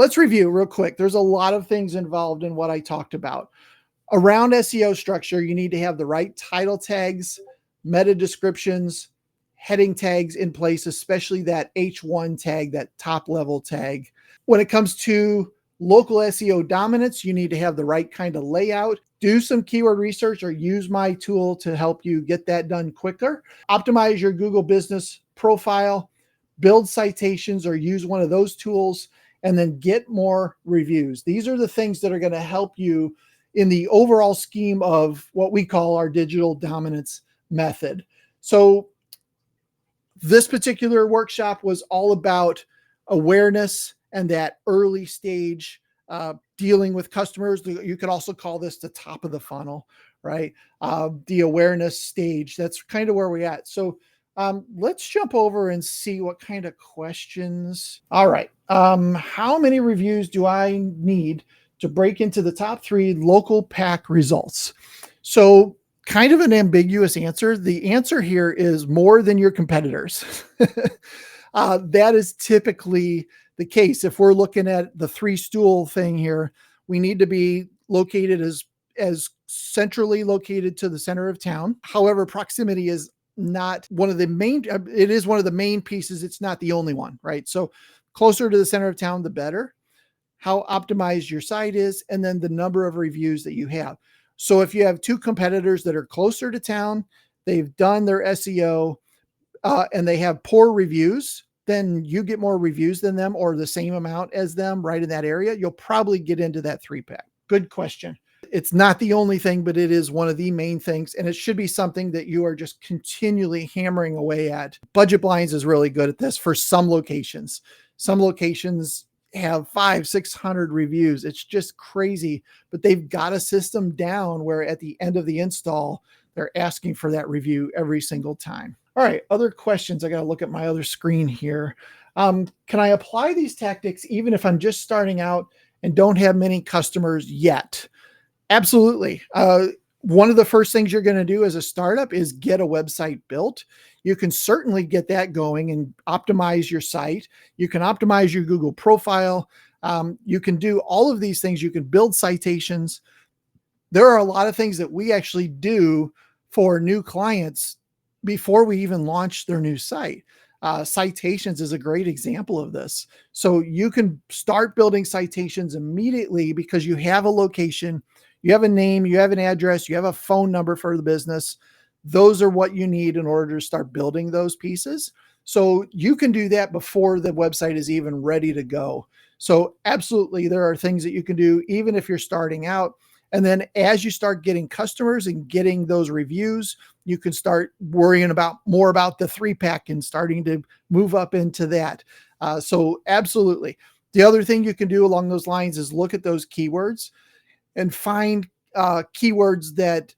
let's review real quick. There's a lot of things involved in what I talked about. Around SEO structure, you need to have the right title tags, meta descriptions, heading tags in place, especially that H1 tag, that top level tag. When it comes to local SEO dominance, you need to have the right kind of layout. Do some keyword research or use my tool to help you get that done quicker. Optimize your Google business profile, build citations or use one of those tools, and then get more reviews. These are the things that are going to help you in the overall scheme of what we call our digital dominance method. So this particular workshop was all about awareness and that early stage dealing with customers. You could also call this the top of the funnel, right? The awareness stage. That's kind of where we're at. So let's jump over and see what kind of questions. All right. How many reviews do I need to break into the top 3 local pack results? So kind of an ambiguous answer. The answer here is more than your competitors. That is typically the case. If we're looking at the 3-stool thing here, we need to be located as centrally located to the center of town. However, proximity is not one of the main, it is one of the main pieces. It's not the only one, right? So closer to the center of town, the better. How optimized your site is, and then the number of reviews that you have. So if you have 2 competitors that are closer to town, they've done their SEO, and they have poor reviews, then you get more reviews than them or the same amount as them right in that area. You'll probably get into that 3-pack. Good question. It's not the only thing, but it is one of the main things. And it should be something that you are just continually hammering away at. Budget Blinds is really good at this for some locations. Some locations have 500-600 reviews. It's just crazy, but they've got a system down where at the end of the install, they're asking for that review every single time. All right, other questions. I got to look at my other screen here. Can I apply these tactics even if I'm just starting out and don't have many customers yet? Absolutely. One of the first things you're going to do as a startup is get a website built. You can certainly get that going and optimize your site. You can optimize your Google profile. You can do all of these things. You can build citations. There are a lot of things that we actually do for new clients before we even launch their new site. Citations is a great example of this. So you can start building citations immediately because you have a location, you have a name, you have an address, you have a phone number for the business. Those are what you need in order to start building those pieces. So you can do that before the website is even ready to go. So absolutely, there are things that you can do even if you're starting out. And then as you start getting customers and getting those reviews, you can start worrying more about the 3-pack and starting to move up into that. So absolutely. The other thing you can do along those lines is look at those keywords and find keywords that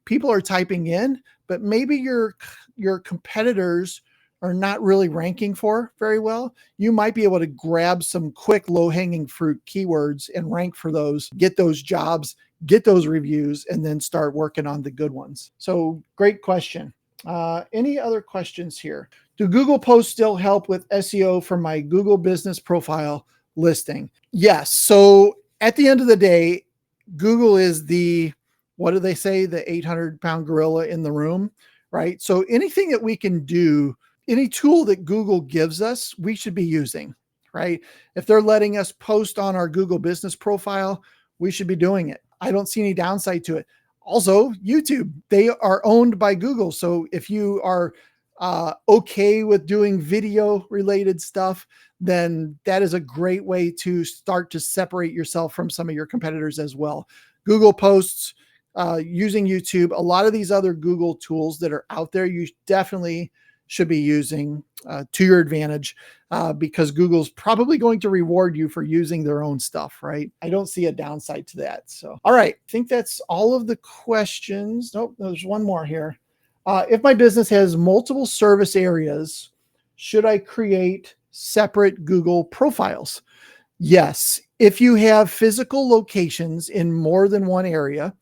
people are typing in, but maybe your competitors are not really ranking for very well. You might be able to grab some quick low-hanging fruit keywords and rank for those, get those jobs, get those reviews, and then start working on the good ones. So great question. Any other questions here? Do Google posts still help with SEO for my Google business profile listing? Yes. So at the end of the day, Google is what do they say? The 800-pound gorilla in the room, right? So anything that we can do, any tool that Google gives us, we should be using, right? If they're letting us post on our Google business profile, we should be doing it. I don't see any downside to it. Also, YouTube, they are owned by Google. So if you are okay with doing video related stuff, then that is a great way to start to separate yourself from some of your competitors as well. Google Posts, using YouTube, a lot of these other Google tools that are out there, you definitely should be using to your advantage because Google's probably going to reward you for using their own stuff, right? I don't see a downside to that. So, all right, I think that's all of the questions. Nope, there's one more here. If my business has multiple service areas, should I create separate Google profiles? Yes. If you have physical locations in more than one area,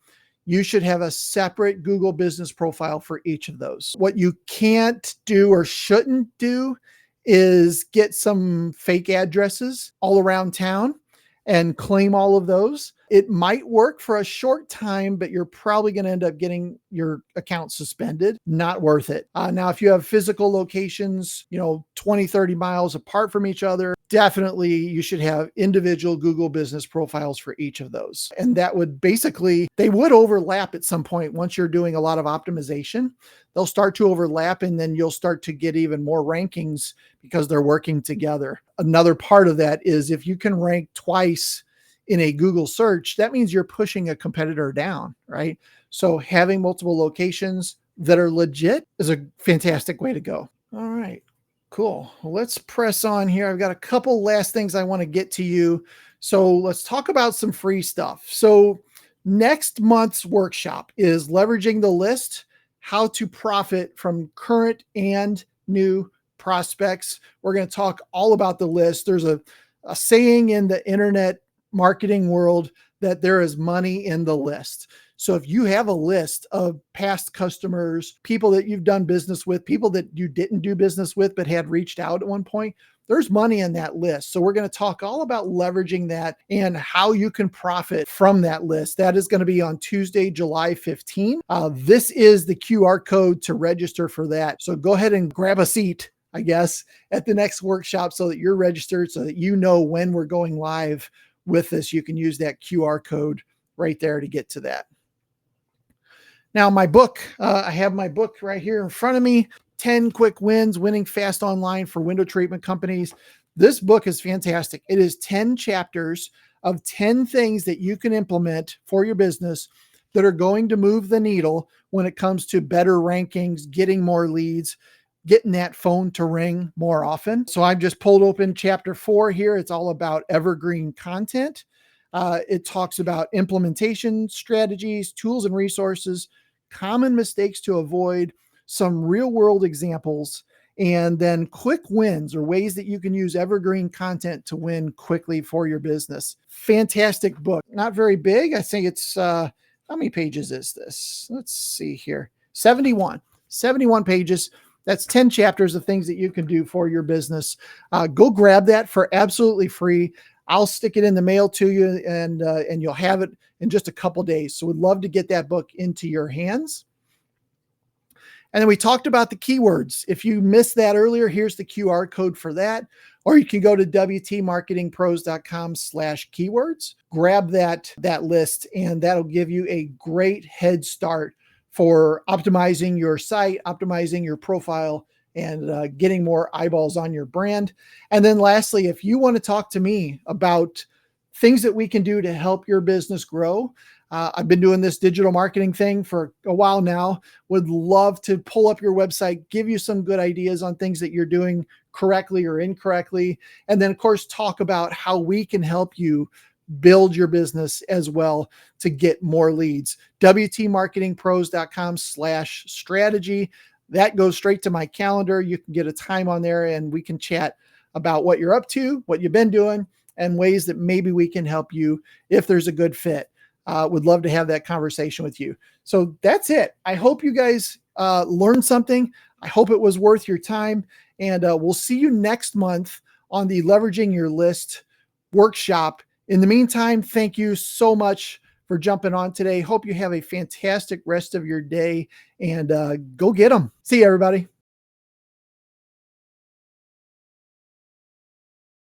you should have a separate Google business profile for each of those. What you can't do or shouldn't do is get some fake addresses all around town. and claim all of those. It might work for a short time, but you're probably going to end up getting your account suspended. Not worth it. Now, if you have physical locations, 20, 30 miles apart from each other, definitely you should have individual Google business profiles for each of those. And that would basically, they would overlap at some point once you're doing a lot of optimization. They'll start to overlap, and then you'll start to get even more rankings because they're working together. Another part of that is if you can rank twice in a Google search, that means you're pushing a competitor down, right? So having multiple locations that are legit is a fantastic way to go. All right, cool. Well, let's press on here. I've got a couple last things I want to get to you. So let's talk about some free stuff. So next month's workshop is leveraging the list, how to profit from current and new prospects. We're going to talk all about the list. There's a saying in the internet marketing world that there is money in the list. So if you have a list of past customers, people that you've done business with, people that you didn't do business with but had reached out at one point, there's money in that list. So we're going to talk all about leveraging that and how you can profit from that list. That is going to be on Tuesday, July 15. This is the QR code to register for that. So go ahead and grab a seat, I guess, at the next workshop so that you're registered, so that you know when we're going live with this. You can use that QR code right there to get to that. Now, my book, I have my book right here in front of me, 10 Quick Wins, Winning Fast Online for Window Treatment Companies. This book is fantastic. It is 10 chapters of 10 things that you can implement for your business that are going to move the needle when it comes to better rankings, getting more leads, getting that phone to ring more often. So I've just pulled open chapter 4 here. It's all about evergreen content. It talks about implementation strategies, tools and resources, common mistakes to avoid, some real world examples, and then quick wins or ways that you can use evergreen content to win quickly for your business. Fantastic book. Not very big. I think it's, how many pages is this? Let's see here. 71 pages. That's 10 chapters of things that you can do for your business. Go grab that for absolutely free. I'll stick it in the mail to you, and you'll have it in just a couple days. So we'd love to get that book into your hands. And then we talked about the keywords. If you missed that earlier, here's the QR code for that. Or you can go to wtmarketingpros.com/keywords, grab that list, and that'll give you a great head start for optimizing your site, optimizing your profile, and getting more eyeballs on your brand. And then lastly, if you want to talk to me about things that we can do to help your business grow, I've been doing this digital marketing thing for a while now. Would love to pull up your website, give you some good ideas on things that you're doing correctly or incorrectly. And then, of course, talk about how we can help you build your business as well to get more leads. wtmarketingpros.com/strategy. That goes straight to my calendar. You can get a time on there and we can chat about what you're up to, what you've been doing, and ways that maybe we can help you if there's a good fit. Would love to have that conversation with you. So that's it. I hope you guys learned something. I hope it was worth your time. And we'll see you next month on the Leveraging Your List workshop. In the meantime, thank you so much for jumping on today. Hope you have a fantastic rest of your day, and go get them. See you, everybody.